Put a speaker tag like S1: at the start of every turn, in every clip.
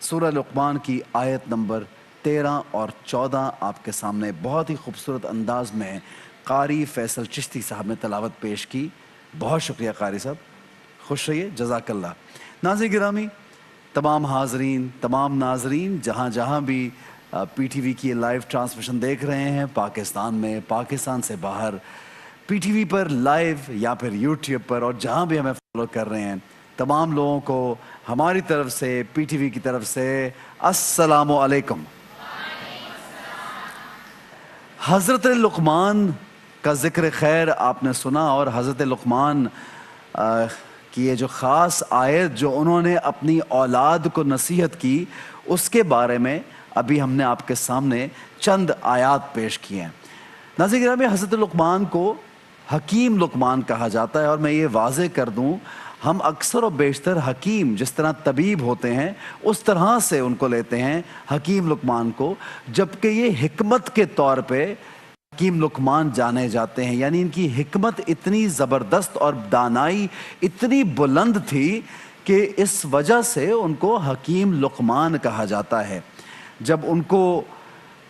S1: سورہ لقمان کی آیت نمبر 13 اور 14 آپ کے سامنے بہت ہی خوبصورت انداز میں قاری فیصل چشتی صاحب نے تلاوت پیش کی. بہت شکریہ قاری صاحب, خوش رہیے, جزاک اللہ. ناظرین گرامی, تمام حاضرین, تمام ناظرین جہاں جہاں بھی پی ٹی وی کی لائیو ٹرانسمیشن دیکھ رہے ہیں, پاکستان میں, پاکستان سے باہر, پی ٹی وی پر لائیو یا پھر یوٹیوب پر, اور جہاں بھی ہمیں فالو کر رہے ہیں, تمام لوگوں کو ہماری طرف سے, پی ٹی وی کی طرف سے السلام علیکم. حضرت لقمان کا ذکر خیر آپ نے سنا, اور حضرت لقمان کی یہ جو خاص آیت جو انہوں نے اپنی اولاد کو نصیحت کی, اس کے بارے میں ابھی ہم نے آپ کے سامنے چند آیات پیش کیے ہیں. ناظرین گرامی, حضرت لقمان کو حکیم لقمان کہا جاتا ہے, اور میں یہ واضح کر دوں, ہم اکثر و بیشتر حکیم جس طرح طبیب ہوتے ہیں اس طرح سے ان کو لیتے ہیں حکیم لقمان کو, جبکہ یہ حکمت کے طور پہ حکیم لقمان جانے جاتے ہیں. یعنی ان کی حکمت اتنی زبردست اور دانائی اتنی بلند تھی کہ اس وجہ سے ان کو حکیم لقمان کہا جاتا ہے. جب ان کو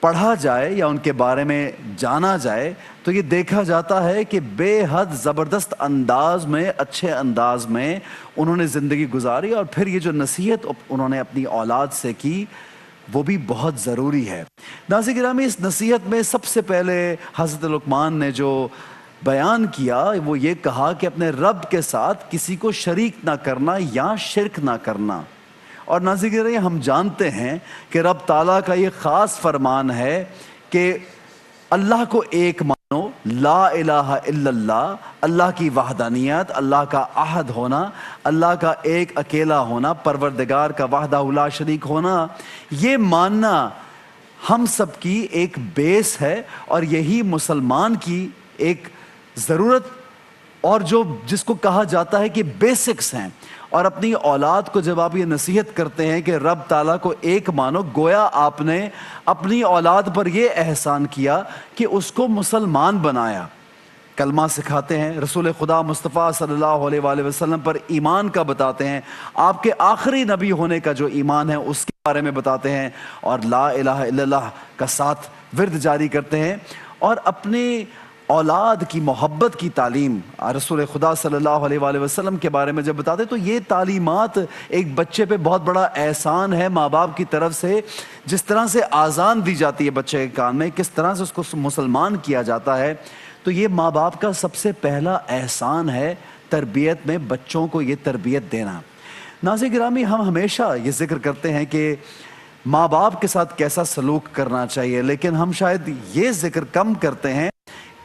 S1: پڑھا جائے یا ان کے بارے میں جانا جائے تو یہ دیکھا جاتا ہے کہ بے حد زبردست انداز میں, اچھے انداز میں انہوں نے زندگی گزاری, اور پھر یہ جو نصیحت انہوں نے اپنی اولاد سے کی وہ بھی بہت ضروری ہے. ناظرین گرامی, اس نصیحت میں سب سے پہلے حضرت لقمان نے جو بیان کیا وہ یہ کہا کہ اپنے رب کے ساتھ کسی کو شریک نہ کرنا یا شرک نہ کرنا. اور ناظرین ہم جانتے ہیں کہ رب تعالیٰ کا یہ خاص فرمان ہے کہ اللہ کو ایک مانو, لا الہ الا اللہ, اللہ کی وحدانیت, اللہ کا احد ہونا, اللہ کا ایک اکیلا ہونا, پروردگار کا وحدہ لا شریک ہونا, یہ ماننا ہم سب کی ایک بیس ہے, اور یہی مسلمان کی ایک ضرورت اور جس کو کہا جاتا ہے کہ بیسکس ہیں. اور اپنی اولاد کو جب آپ یہ نصیحت کرتے ہیں کہ رب تعالیٰ کو ایک مانو, گویا آپ نے اپنی اولاد پر یہ احسان کیا کہ اس کو مسلمان بنایا. کلمہ سکھاتے ہیں, رسول خدا مصطفیٰ صلی اللہ علیہ وآلہ وسلم پر ایمان کا بتاتے ہیں, آپ کے آخری نبی ہونے کا جو ایمان ہے اس کے بارے میں بتاتے ہیں, اور لا الہ الا اللہ کا ساتھ ورد جاری کرتے ہیں, اور اپنی اولاد کی محبت کی تعلیم رسول خدا صلی اللہ علیہ وآلہ وسلم کے بارے میں جب بتاتے تو یہ تعلیمات ایک بچے پہ بہت بڑا احسان ہے ماں باپ کی طرف سے. جس طرح سے آذان دی جاتی ہے بچے کے کان میں, کس طرح سے اس کو مسلمان کیا جاتا ہے, تو یہ ماں باپ کا سب سے پہلا احسان ہے تربیت میں, بچوں کو یہ تربیت دینا. ناظرین گرامی, ہم ہمیشہ یہ ذکر کرتے ہیں کہ ماں باپ کے ساتھ کیسا سلوک کرنا چاہیے, لیکن ہم شاید یہ ذکر کم کرتے ہیں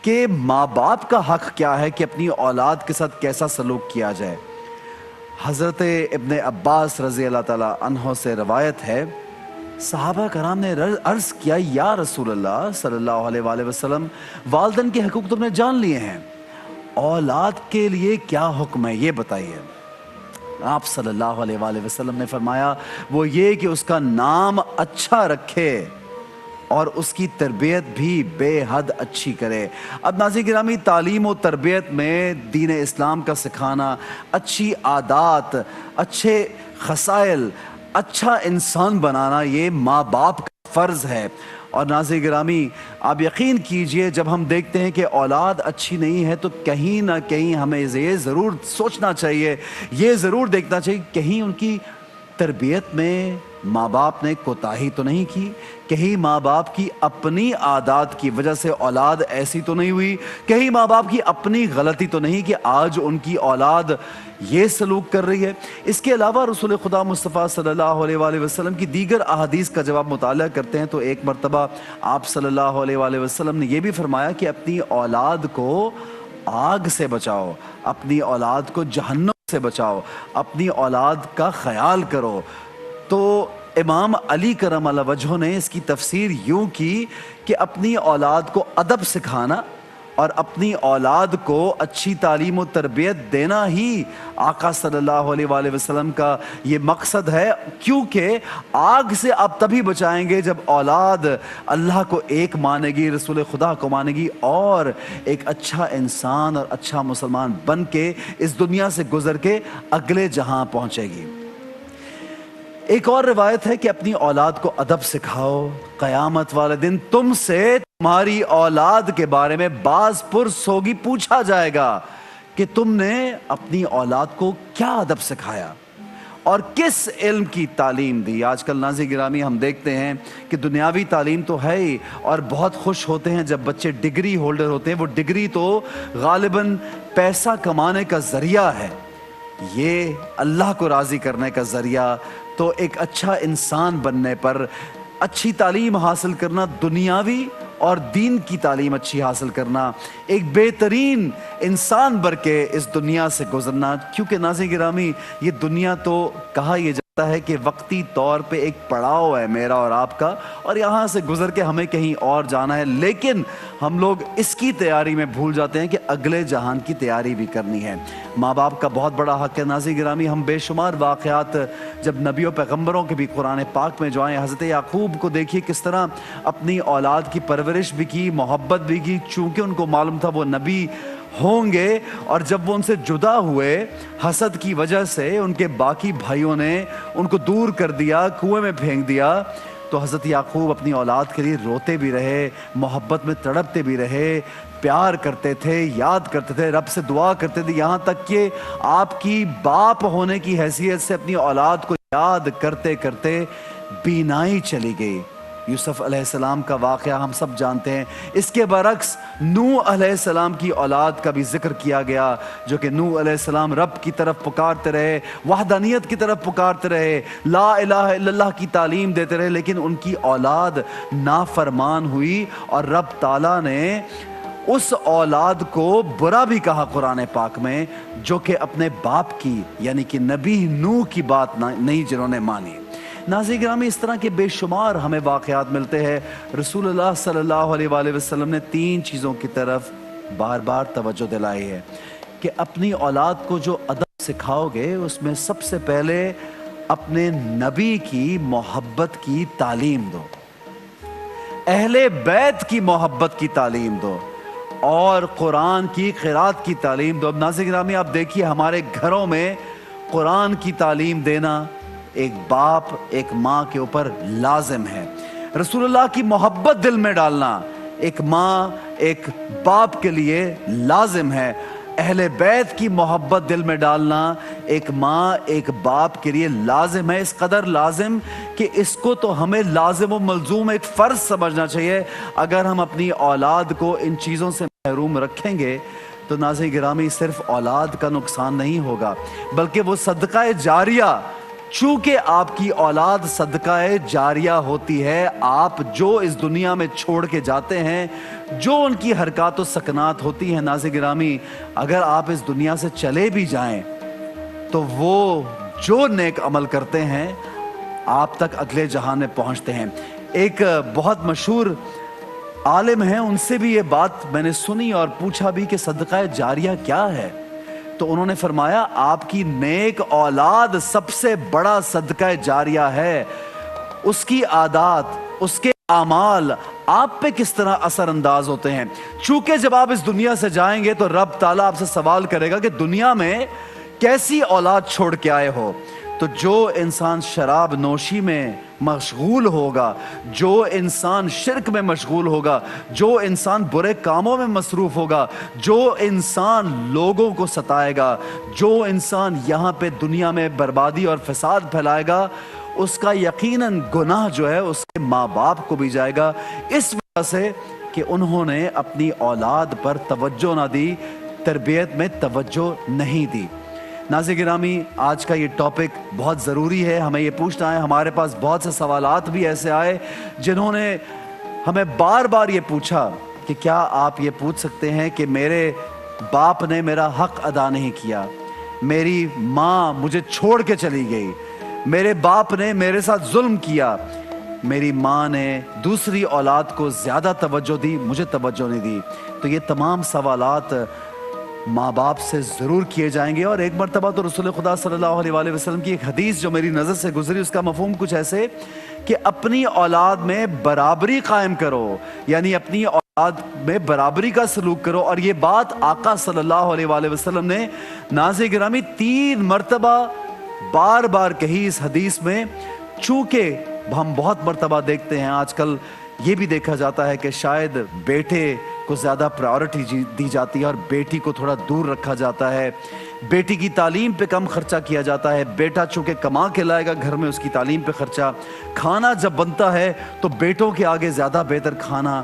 S1: کہ ماں باپ کا حق کیا ہے کہ اپنی اولاد کے ساتھ کیسا سلوک کیا جائے. حضرت ابن عباس رضی اللہ تعالیٰ عنہ سے روایت ہے, صحابہ کرام نے عرض کیا, یا رسول اللہ صلی اللہ علیہ وآلہ وسلم, والدین کے حقوق تم نے جان لیے ہیں, اولاد کے لیے کیا حکم ہے یہ بتائیے. آپ صلی اللہ علیہ وآلہ وسلم نے فرمایا, وہ یہ کہ اس کا نام اچھا رکھے اور اس کی تربیت بھی بے حد اچھی کرے. اب ناظرین گرامی, تعلیم و تربیت میں دین اسلام کا سکھانا, اچھی عادات, اچھے خصائل, اچھا انسان بنانا, یہ ماں باپ کا فرض ہے. اور ناظرین گرامی, آپ یقین کیجئے جب ہم دیکھتے ہیں کہ اولاد اچھی نہیں ہے تو کہیں نہ کہیں ہمیں یہ ضرور سوچنا چاہیے, یہ ضرور دیکھنا چاہیے کہیں ان کی تربیت میں ماں باپ نے کوتاہی تو نہیں کی, کہیں ماں باپ کی اپنی عادات کی وجہ سے اولاد ایسی تو نہیں ہوئی, کہیں ماں باپ کی اپنی غلطی تو نہیں کہ آج ان کی اولاد یہ سلوک کر رہی ہے. اس کے علاوہ رسول خدا مصطفیٰ صلی اللہ علیہ وآلہ وسلم کی دیگر احادیث کا جب آپ مطالعہ کرتے ہیں تو ایک مرتبہ آپ صلی اللہ علیہ وآلہ وسلم نے یہ بھی فرمایا کہ اپنی اولاد کو آگ سے بچاؤ, اپنی اولاد کو جہنم سے بچاؤ, اپنی اولاد کا خیال کرو. تو امام علی کرم اللہ وجہ نے اس کی تفسیر یوں کی کہ اپنی اولاد کو ادب سکھانا اور اپنی اولاد کو اچھی تعلیم و تربیت دینا ہی آقا صلی اللہ علیہ وآلہ وسلم کا یہ مقصد ہے, کیونکہ آگ سے آپ تبھی بچائیں گے جب اولاد اللہ کو ایک مانے گی, رسول خدا کو مانے گی, اور ایک اچھا انسان اور اچھا مسلمان بن کے اس دنیا سے گزر کے اگلے جہاں پہنچے گی. ایک اور روایت ہے کہ اپنی اولاد کو ادب سکھاؤ، قیامت والے دن تم سے تمہاری اولاد کے بارے میں باز پرس ہوگی، پوچھا جائے گا کہ تم نے اپنی اولاد کو کیا ادب سکھایا اور کس علم کی تعلیم دی۔ آج کل ناظرین گرامی ہم دیکھتے ہیں کہ دنیاوی تعلیم تو ہے ہی، اور بہت خوش ہوتے ہیں جب بچے ڈگری ہولڈر ہوتے ہیں۔ وہ ڈگری تو غالباً پیسہ کمانے کا ذریعہ ہے، یہ اللہ کو راضی کرنے کا ذریعہ تو ایک اچھا انسان بننے پر اچھی تعلیم حاصل کرنا، دنیاوی اور دین کی تعلیم اچھی حاصل کرنا، ایک بہترین انسان بن کے اس دنیا سے گزرنا۔ کیونکہ ناظرین گرامی یہ دنیا تو کہا یہ جاتا ہے کہ وقتی طور پہ ایک پڑاؤ ہے میرا اور آپ کا، اور یہاں سے گزر کے ہمیں کہیں اور جانا ہے، لیکن ہم لوگ اس کی تیاری میں بھول جاتے ہیں کہ اگلے جہان کی تیاری بھی کرنی ہے۔ ماں باپ کا بہت بڑا حق ہے۔ ناظرین گرامی ہم بے شمار واقعات جب نبیوں پیغمبروں کے بھی قرآن پاک میں جو آئے، حضرت یعقوب کو دیکھیے کس طرح اپنی اولاد کی پرورش بھی کی، محبت بھی کی، چونکہ ان کو معلوم تھا وہ نبی ہوں گے، اور جب وہ ان سے جدا ہوئے حسد کی وجہ سے ان کے باقی بھائیوں نے ان کو دور کر دیا، کنویں میں پھینک دیا، تو حضرت یعقوب اپنی اولاد کے لیے روتے بھی رہے، محبت میں تڑپتے بھی رہے، پیار کرتے تھے، یاد کرتے تھے، رب سے دعا کرتے تھے، یہاں تک کہ آپ کی باپ ہونے کی حیثیت سے اپنی اولاد کو یاد کرتے کرتے بینائی چلی گئی۔ یوسف علیہ السلام کا واقعہ ہم سب جانتے ہیں۔ اس کے برعکس نوح علیہ السلام کی اولاد کا بھی ذکر کیا گیا، جو کہ نوح علیہ السلام رب کی طرف پکارتے رہے، وحدانیت کی طرف پکارتے رہے، لا الہ الا اللہ کی تعلیم دیتے رہے، لیکن ان کی اولاد نافرمان ہوئی، اور رب تعالیٰ نے اس اولاد کو برا بھی کہا قرآن پاک میں، جو کہ اپنے باپ کی یعنی کہ نبی نوح کی بات نہیں جنہوں نے مانی۔ ناظرین گرامی اس طرح کے بے شمار ہمیں واقعات ملتے ہیں۔ رسول اللہ صلی اللہ علیہ وآلہ وسلم نے 3 چیزوں کی طرف بار بار توجہ دلائی ہے کہ اپنی اولاد کو جو ادب سکھاؤ گے اس میں سب سے پہلے اپنے نبی کی محبت کی تعلیم دو، اہل بیت کی محبت کی تعلیم دو، اور قرآن کی قرات کی تعلیم دو۔ اب ناظرین گرامی آپ دیکھیے ہمارے گھروں میں قرآن کی تعلیم دینا ایک باپ ایک ماں کے اوپر لازم ہے۔ رسول اللہ کی محبت دل میں ڈالنا ایک ماں ایک باپ کے لیے لازم ہے۔ اہل بیت کی محبت دل میں ڈالنا ایک ماں ایک باپ کے لیے لازم ہے، اس قدر لازم کہ اس کو تو ہمیں لازم و ملزوم ایک فرض سمجھنا چاہیے۔ اگر ہم اپنی اولاد کو ان چیزوں سے محروم رکھیں گے تو ناظرین گرامی صرف اولاد کا نقصان نہیں ہوگا، بلکہ وہ صدقہ جاریہ، چونکہ آپ کی اولاد صدقہ جاریہ ہوتی ہے، آپ جو اس دنیا میں چھوڑ کے جاتے ہیں، جو ان کی حرکات و سکنات ہوتی ہیں، ناظرین گرامی اگر آپ اس دنیا سے چلے بھی جائیں تو وہ جو نیک عمل کرتے ہیں آپ تک اگلے جہان میں پہنچتے ہیں۔ ایک بہت مشہور عالم ہیں، ان سے بھی یہ بات میں نے سنی اور پوچھا بھی کہ صدقہ جاریہ کیا ہے، تو انہوں نے فرمایا آپ کی نیک اولاد سب سے بڑا صدقہ جاریہ ہے۔ اس کی عادات، اس کے اعمال آپ پہ کس طرح اثر انداز ہوتے ہیں، چونکہ جب آپ اس دنیا سے جائیں گے تو رب تعالیٰ آپ سے سوال کرے گا کہ دنیا میں کیسی اولاد چھوڑ کے آئے ہو۔ تو جو انسان شراب نوشی میں مشغول ہوگا، جو انسان شرک میں مشغول ہوگا، جو انسان برے کاموں میں مصروف ہوگا، جو انسان لوگوں کو ستائے گا، جو انسان یہاں پہ دنیا میں بربادی اور فساد پھیلائے گا، اس کا یقیناً گناہ جو ہے اس کے ماں باپ کو بھی جائے گا، اس وجہ سے کہ انہوں نے اپنی اولاد پر توجہ نہ دی، تربیت میں توجہ نہیں دی۔ ناظرین گرامی آج کا یہ ٹاپک بہت ضروری ہے، ہمیں یہ پوچھنا ہے۔ ہمارے پاس بہت سے سوالات بھی ایسے آئے جنہوں نے ہمیں بار بار یہ پوچھا کہ کیا آپ یہ پوچھ سکتے ہیں کہ میرے باپ نے میرا حق ادا نہیں کیا، میری ماں مجھے چھوڑ کے چلی گئی، میرے باپ نے میرے ساتھ ظلم کیا، میری ماں نے دوسری اولاد کو زیادہ توجہ دی، مجھے توجہ نہیں دی۔ تو یہ تمام سوالات ماں باپ سے ضرور کیے جائیں گے۔ اور ایک مرتبہ تو رسول خدا صلی اللہ علیہ وآلہ وسلم کی ایک حدیث جو میری نظر سے گزری، اس کا مفہوم کچھ ایسے کہ اپنی اولاد میں برابری قائم کرو، یعنی اپنی اولاد میں برابری کا سلوک کرو۔ اور یہ بات آقا صلی اللہ علیہ وآلہ وسلم نے ناظرین گرامی 3 مرتبہ بار بار کہی اس حدیث میں، چونکہ ہم بہت مرتبہ دیکھتے ہیں آج کل یہ بھی دیکھا جاتا ہے کہ شاید بیٹے کو زیادہ پرائیورٹی دی جاتی ہے اور بیٹی کو تھوڑا دور رکھا جاتا ہے، بیٹی کی تعلیم پہ کم خرچہ کیا جاتا ہے، بیٹا چونکہ کما کے لائے گا گھر میں اس کی تعلیم پہ خرچہ، کھانا جب بنتا ہے تو بیٹوں کے آگے زیادہ بہتر کھانا،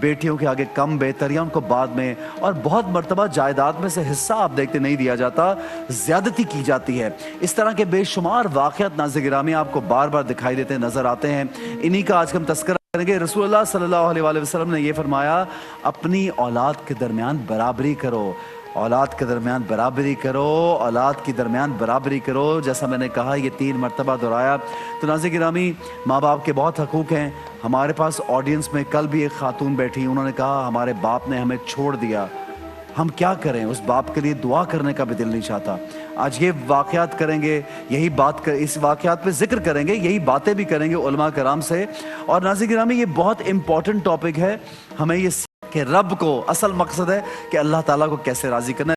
S1: بیٹیوں کے آگے کم بہتر یا ان کو بعد میں، اور بہت مرتبہ جائیداد میں سے حصہ آپ دیکھتے نہیں دیا جاتا، زیادتی کی جاتی ہے۔ اس طرح کے بے شمار واقعات ناظرین گرامی آپ کو بار بار دکھائی دیتے نظر آتے ہیں، انہی کا آج ہم تذکرہ کریں گے۔ رسول اللہ صلی اللہ علیہ وآلہ وسلم نے یہ فرمایا، اپنی اولاد کے درمیان برابری کرو، اولاد کے درمیان برابری کرو، اولاد کے درمیان برابری کرو، جیسا میں نے کہا یہ 3 مرتبہ دہرایا۔ تو ناظرین گرامی، ماں باپ کے بہت حقوق ہیں۔ ہمارے پاس آڈینس میں کل بھی ایک خاتون بیٹھی، انہوں نے کہا ہمارے باپ نے ہمیں چھوڑ دیا، ہم کیا کریں؟ اس باپ کے لیے دعا کرنے کا بھی دل نہیں چاہتا۔ آج یہ واقعات کریں گے، یہی بات اس واقعات پہ ذکر کریں گے، یہی باتیں بھی کریں گے علماء کرام سے۔ اور ناظرین گرامی، یہ بہت امپورٹنٹ ٹاپک ہے، ہمیں یہ کہ رب کو اصل مقصد ہے کہ اللہ تعالیٰ کو کیسے راضی کرنا ہے۔